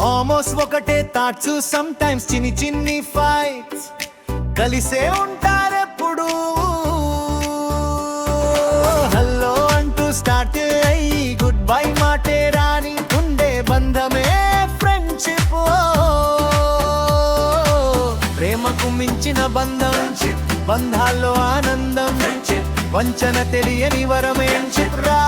Almost ఒకటే thoughts, some times చిన్ని చిన్ని ఫైట్స్, కలిసే ఉంటారెప్పుడు. హలో అంటూ స్టార్ట్ అయ్యి గుడ్ బై మాటే రాని ఉండే బంధమే ఫ్రెండ్షిప్. ప్రేమకు మించిన బంధం, బంధాల్లో ఆనందం, వంచన తెలియని వరమే రా.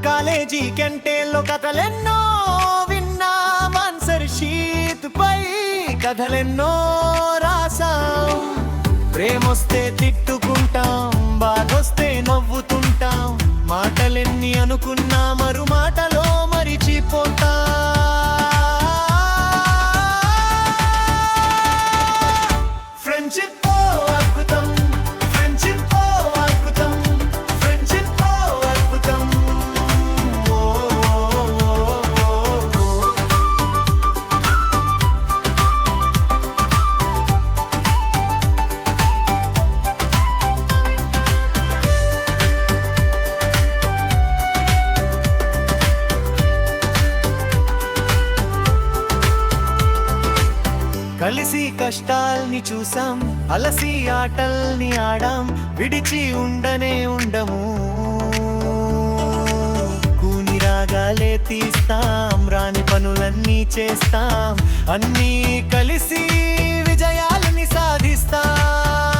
కాలేజీ కంటేలో కథలెన్నో విన్నాం, ఆన్సర్ షీట్ పై కథలెన్నో రాసాం. ప్రేమొస్తే తిట్టుకుంటాం, బాధొస్తే నవ్వుతుంటాం, మాటలెన్ని అనుకున్నా మరు మాటలో మరిచిపోతాం. ఫ్రెండ్షిప్ అద్భుతం, ఫ్రెండ్షిప్ అద్భుతం, ఫ్రెండ్షిప్ అద్భుతం. కలిసి కష్టాల్ని చూసాం, అలసి ఆటల్ని ఆడాం, విడిచి ఉండనే ఉండము. కూని రాగాలే తీస్తాం, రాని పనులన్నీ చేస్తాం, అన్నీ కలిసి విజయాలని సాధిస్తాం.